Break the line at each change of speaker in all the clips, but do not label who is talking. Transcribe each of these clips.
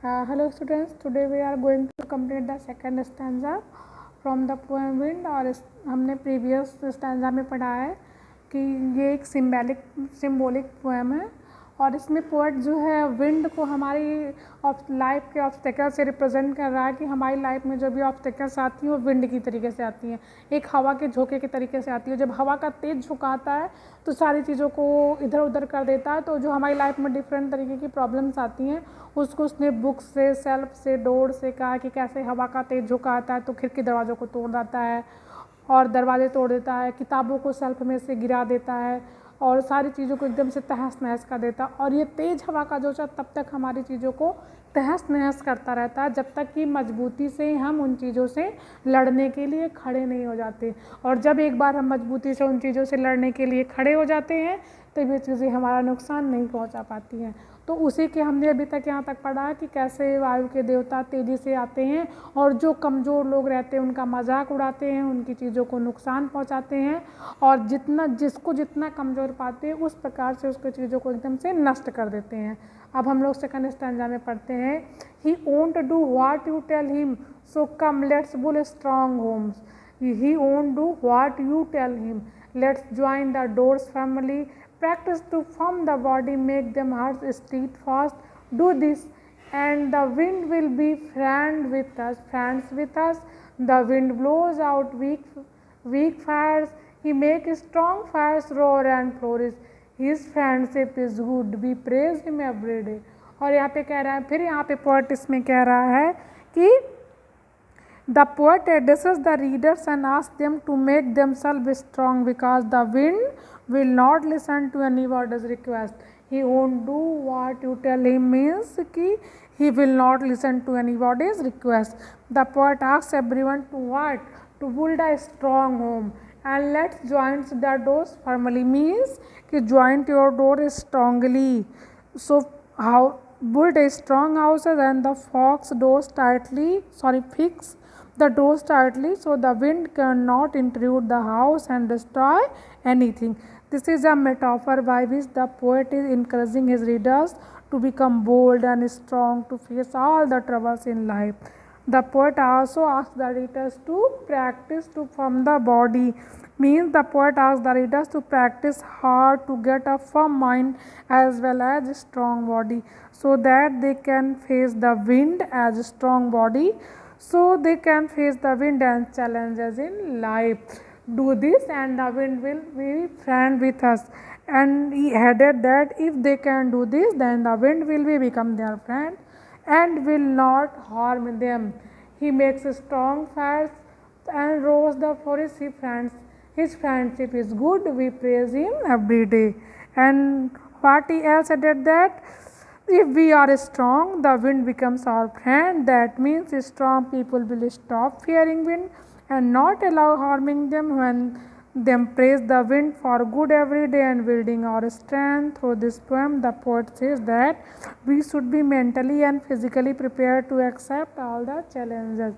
Hello students, today we are going to complete the second stanza from the poem Wind। और हमने previous stanza में पढ़ा है कि ये एक सिम्बॉलिक पोएम है और इसमें पोएट जो है विंड को हमारी लाइफ के ऑब्स्टेकल से रिप्रेजेंट कर रहा है कि हमारी लाइफ में जो भी ऑब्स्टेकल्स आती हैं वो विंड की तरीके से आती हैं, एक हवा के झोंके के तरीके से आती है। जब हवा का तेज़ झोंका आता है तो सारी चीज़ों को इधर उधर कर देता है। तो जो हमारी लाइफ में डिफरेंट तरीके की प्रॉब्लम्स आती हैं उसको उसने बुक से, सेल्फ से, डोर से कहा कि कैसे हवा का तेज़ झोंका आता है तो खिड़की दरवाज़ों को तोड़ देता है और दरवाजे तोड़ देता है, किताबों को सेल्फ में से गिरा देता है और सारी चीज़ों को एकदम से तहस नहस कर देता। और ये तेज़ हवा का झोंका तब तक हमारी चीज़ों को तहस नहस करता रहता है जब तक कि मजबूती से हम उन चीज़ों से लड़ने के लिए खड़े नहीं हो जाते। और जब एक बार हम मजबूती से उन चीज़ों से लड़ने के लिए खड़े हो जाते हैं तो ये चीज़ें हमारा नुकसान नहीं पहुंचा पाती हैं। तो उसी के हमने अभी तक यहाँ तक पढ़ा है कि कैसे वायु के देवता तेज़ी से आते हैं और जो कमज़ोर लोग रहते हैं उनका मजाक उड़ाते हैं, उनकी चीज़ों को नुकसान पहुँचाते हैं और जिसको जितना कमज़ोर पाते हैं उस प्रकार से उसकी चीज़ों को एकदम से नष्ट कर देते हैं। अब हम लोग सेकंड स्टैंजा में पढ़ते हैं, he won't do what you tell him so come let's build strong homes. He won't do what you tell him, let's join the doors family, practice to form the body, make them hearts steadfast, do this and the wind will be friends with us, the wind blows out weak fires, he makes strong fires roar and flourish, his friendship is good, we praise him every day। और यहाँ पे कह रहा है, फिर यहाँ पे poet इसमें कह रहा है कि the poet addresses the readers and asks them to make themselves strong because the wind will not listen to anybody's request. He won't do what you tell him means कि he will not listen to anybody's request. The poet asks everyone to what? To build a strong home and let's join the doors firmly means कि join your door strongly. So how build a strong houses and the fox doors fix the doors tightly so the wind cannot intrude the house and destroy anything. This is a metaphor by which the poet is encouraging his readers to become bold and strong to face all the troubles in life. The poet also asks the readers to practice to form the body, means the poet asks the readers to practice hard to get a firm mind as well as a strong body so that they can face the wind as a strong body, so they can face the wind and challenges in life. Do this and the wind will be friend with us. And he added that if they can do this then the wind will become their friend and will not harm them. He makes strong fires and roars the forest his friendship is good, we praise him every day. And what he else added that if we are strong, the wind becomes our friend. That means strong people will stop fearing wind and not allow harming them when them praise the wind for good every day and building our strength. Through this poem, the poet says that we should be mentally and physically prepared to accept all the challenges।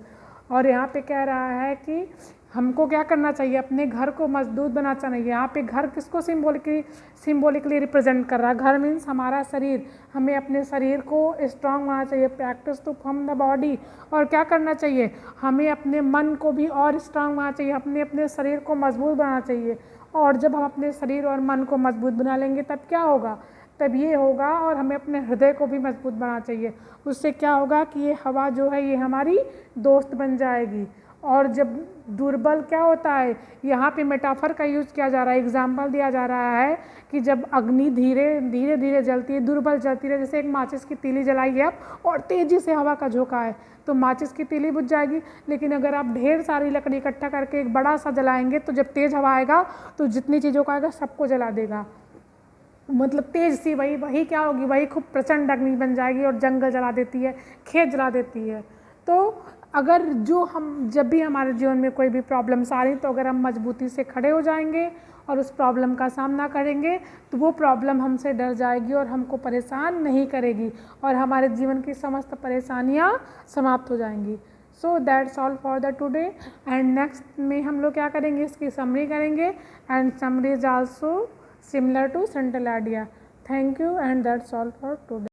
और यहाँ पे कह रहा है कि हमको क्या करना चाहिए, अपने घर को मजबूत बनाना चाहिए। यहाँ पे घर किसको सिम्बॉलिकली रिप्रेजेंट कर रहा है? घर मीन्स हमारा शरीर, हमें अपने शरीर को स्ट्रांग बनाना चाहिए, practice to form the body. और क्या करना चाहिए, हमें अपने मन को भी और स्ट्रांग बनाना चाहिए, अपने शरीर को मजबूत बनाना चाहिए। और जब हम अपने शरीर और मन को मजबूत बना लेंगे तब क्या होगा, तब ये होगा और हमें अपने हृदय को भी मजबूत बनाना चाहिए। उससे क्या होगा कि ये हवा जो है ये हमारी दोस्त बन जाएगी। और जब दुर्बल क्या होता है, यहाँ पे मेटाफर का यूज़ किया जा रहा है, एग्जाम्पल दिया जा रहा है कि जब अग्नि धीरे धीरे जलती है, दुर्बल जलती है, जैसे एक माचिस की तीली जलाई है आप और तेज़ी से हवा का झोंका है तो माचिस की तीली बुझ जाएगी। लेकिन अगर आप ढेर सारी लकड़ी इकट्ठा करके एक बड़ा सा जलाएंगे तो जब तेज़ हवा आएगा तो जितनी चीज़ों का आएगा सबको जला देगा। मतलब तेज सी वही क्या होगी, वही खूब प्रचंड अग्नि बन जाएगी और जंगल जला देती है, खेत जला देती है। तो अगर जब भी हमारे जीवन में कोई भी प्रॉब्लम्स आ रही तो अगर हम मजबूती से खड़े हो जाएंगे और उस प्रॉब्लम का सामना करेंगे तो वो प्रॉब्लम हमसे डर जाएगी और हमको परेशान नहीं करेगी और हमारे जीवन की समस्त परेशानियाँ समाप्त हो जाएंगी। So that's all for the today and next में हम लोग क्या करेंगे, इसकी समरी करेंगे and summary is also similar to central idea. Thank you and that's all for today.